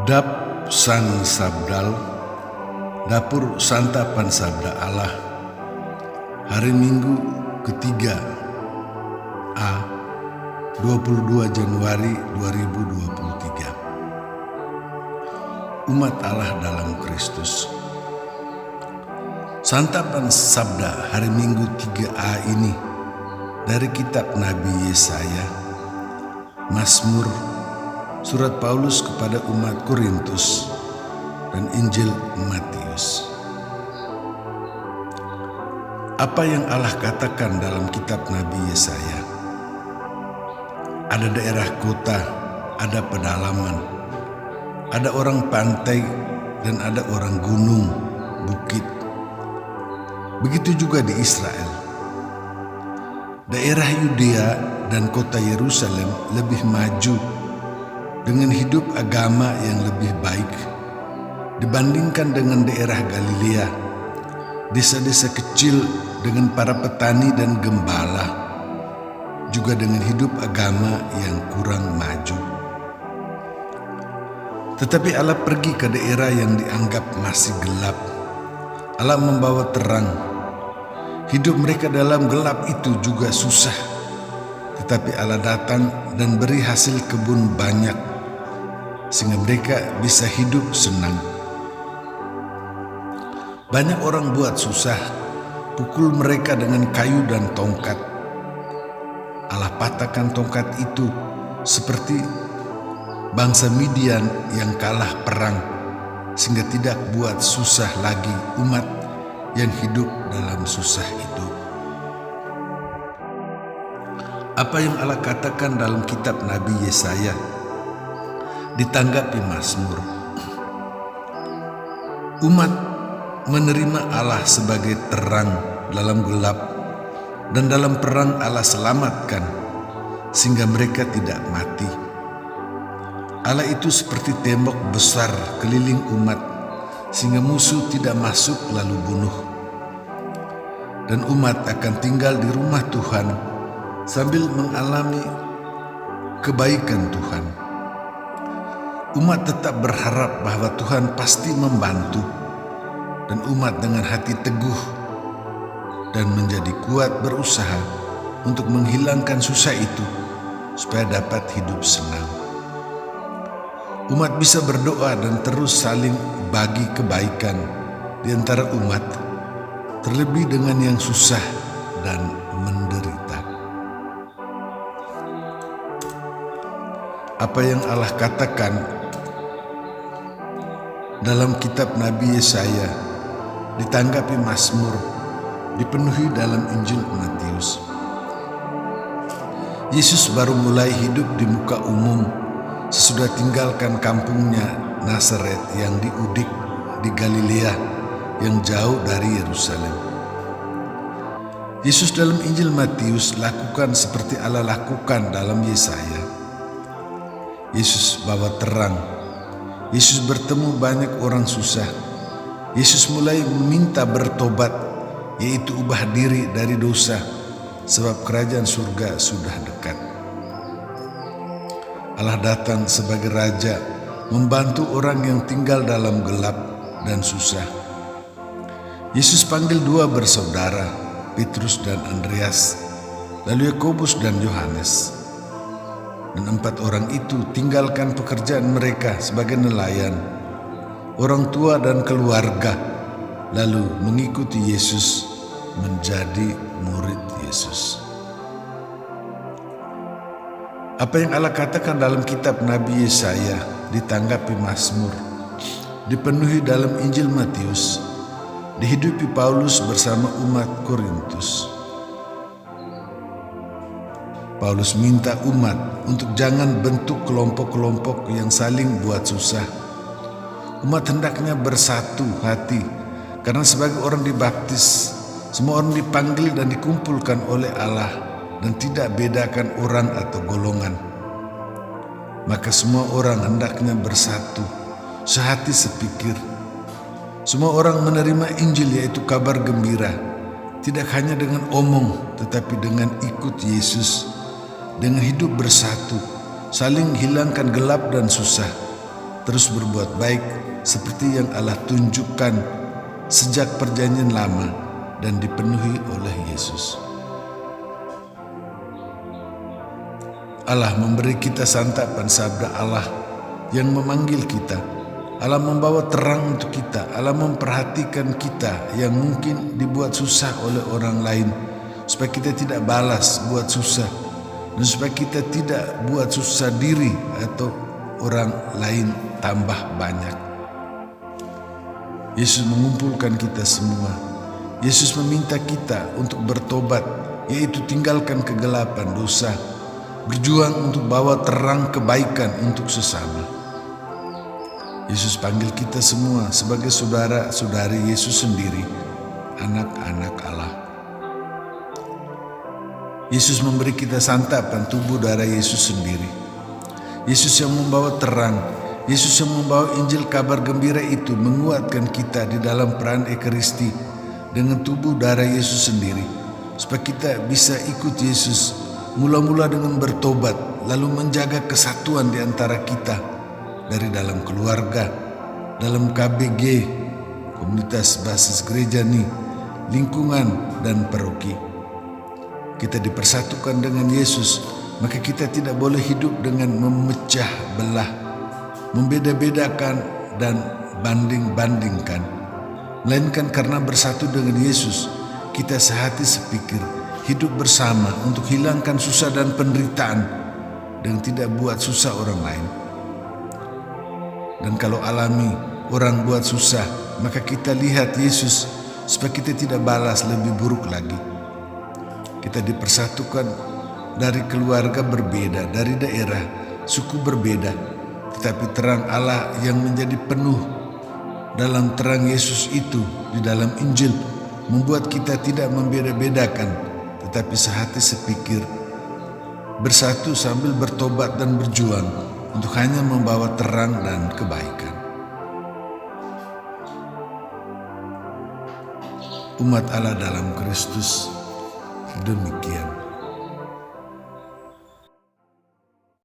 Dap Sang Sabdal, Dapur Santapan Sabda Allah, hari Minggu ketiga A 22 Januari 2023. Umat Allah dalam Kristus. Santapan Sabda hari Minggu 3A ini dari kitab Nabi Yesaya, Mazmur, surat Paulus kepada umat Korintus, dan Injil Matius. Apa yang Allah katakan dalam kitab Nabi Yesaya? Ada daerah kota, ada pedalaman, ada orang pantai, dan ada orang gunung, bukit. Begitu juga di Israel. Daerah Yudea dan kota Yerusalem lebih maju dengan hidup agama yang lebih baik dibandingkan dengan daerah Galilea, desa-desa kecil dengan para petani dan gembala, juga dengan hidup agama yang kurang maju. Tetapi Allah pergi ke daerah yang dianggap masih gelap. Allah membawa terang. Hidup mereka dalam gelap itu juga susah, tetapi Allah datang dan beri hasil kebun banyak, sehingga mereka bisa hidup senang. Banyak orang buat susah, pukul mereka dengan kayu dan tongkat. Allah patahkan tongkat itu seperti bangsa Midian yang kalah perang, sehingga tidak buat susah lagi umat yang hidup dalam susah itu. Apa yang Allah katakan dalam kitab Nabi Yesaya ditanggapi Mazmur. Umat menerima Allah sebagai terang dalam gelap, dan dalam perang Allah selamatkan sehingga mereka tidak mati. Allah itu seperti tembok besar keliling umat sehingga musuh tidak masuk lalu bunuh. Dan umat akan tinggal di rumah Tuhan sambil mengalami kebaikan Tuhan. Umat tetap berharap bahwa Tuhan pasti membantu, dan umat dengan hati teguh dan menjadi kuat berusaha untuk menghilangkan susah itu supaya dapat hidup senang. Umat bisa berdoa dan terus saling bagi kebaikan di antara umat, terlebih dengan yang susah dan menderita. Apa yang Allah katakan dalam kitab Nabi Yesaya ditanggapi Mazmur, dipenuhi dalam Injil Matius. Yesus baru mulai hidup di muka umum sesudah tinggalkan kampungnya Nazaret yang diudik di Galilea yang jauh dari Yerusalem. Yesus dalam Injil Matius lakukan seperti Allah lakukan dalam Yesaya. Yesus bawa terang. Yesus bertemu banyak orang susah. Yesus mulai meminta bertobat, yaitu ubah diri dari dosa, sebab kerajaan surga sudah dekat. Allah datang sebagai Raja, membantu orang yang tinggal dalam gelap dan susah. Yesus panggil dua bersaudara, Petrus dan Andreas, lalu Yakobus dan Yohanes. Dan 4 orang itu tinggalkan pekerjaan mereka sebagai nelayan, orang tua dan keluarga, lalu mengikuti Yesus, menjadi murid Yesus. Apa yang Allah katakan dalam kitab Nabi Yesaya ditanggapi Mazmur, dipenuhi dalam Injil Matius, dihidupi Paulus bersama umat Korintus. Paulus minta umat untuk jangan bentuk kelompok-kelompok yang saling buat susah. Umat hendaknya bersatu hati, karena sebagai orang dibaptis, semua orang dipanggil dan dikumpulkan oleh Allah, dan tidak bedakan orang atau golongan. Maka semua orang hendaknya bersatu, sehati sepikir. Semua orang menerima Injil, yaitu kabar gembira, tidak hanya dengan omong, tetapi dengan ikut Yesus, dengan hidup bersatu, saling hilangkan gelap dan susah, terus berbuat baik seperti yang Allah tunjukkan sejak perjanjian lama dan dipenuhi oleh Yesus. Allah memberi kita santapan sabda Allah yang memanggil kita. Allah membawa terang untuk kita. Allah memperhatikan kita yang mungkin dibuat susah oleh orang lain, supaya kita tidak balas buat susah, dan supaya kita tidak buat susah diri atau orang lain tambah banyak. Yesus mengumpulkan kita semua. Yesus meminta kita untuk bertobat, yaitu tinggalkan kegelapan dosa, berjuang untuk bawa terang kebaikan untuk sesama. Yesus panggil kita semua sebagai saudara-saudari Yesus sendiri, anak-anak Allah. Yesus memberi kita santapan tubuh darah Yesus sendiri. Yesus yang membawa terang, Yesus yang membawa Injil kabar gembira itu menguatkan kita di dalam peran Ekaristi dengan tubuh darah Yesus sendiri, supaya kita bisa ikut Yesus, mula-mula dengan bertobat, lalu menjaga kesatuan di antara kita, dari dalam keluarga, dalam KBG, komunitas basis gereja nih, lingkungan dan paroki. Kita dipersatukan dengan Yesus, maka kita tidak boleh hidup dengan memecah belah, membeda-bedakan dan banding-bandingkan, melainkan karena bersatu dengan Yesus, kita sehati sepikir, hidup bersama untuk hilangkan susah dan penderitaan dan tidak buat susah orang lain. Dan kalau alami orang buat susah, maka kita lihat Yesus supaya kita tidak balas lebih buruk lagi. Kita dipersatukan dari keluarga berbeda, dari daerah, suku berbeda, tetapi terang Allah yang menjadi penuh dalam terang Yesus itu di dalam Injil membuat kita tidak membeda-bedakan, tetapi sehati sepikir, bersatu sambil bertobat dan berjuang untuk hanya membawa terang dan kebaikan. Umat Allah dalam Kristus, demikian.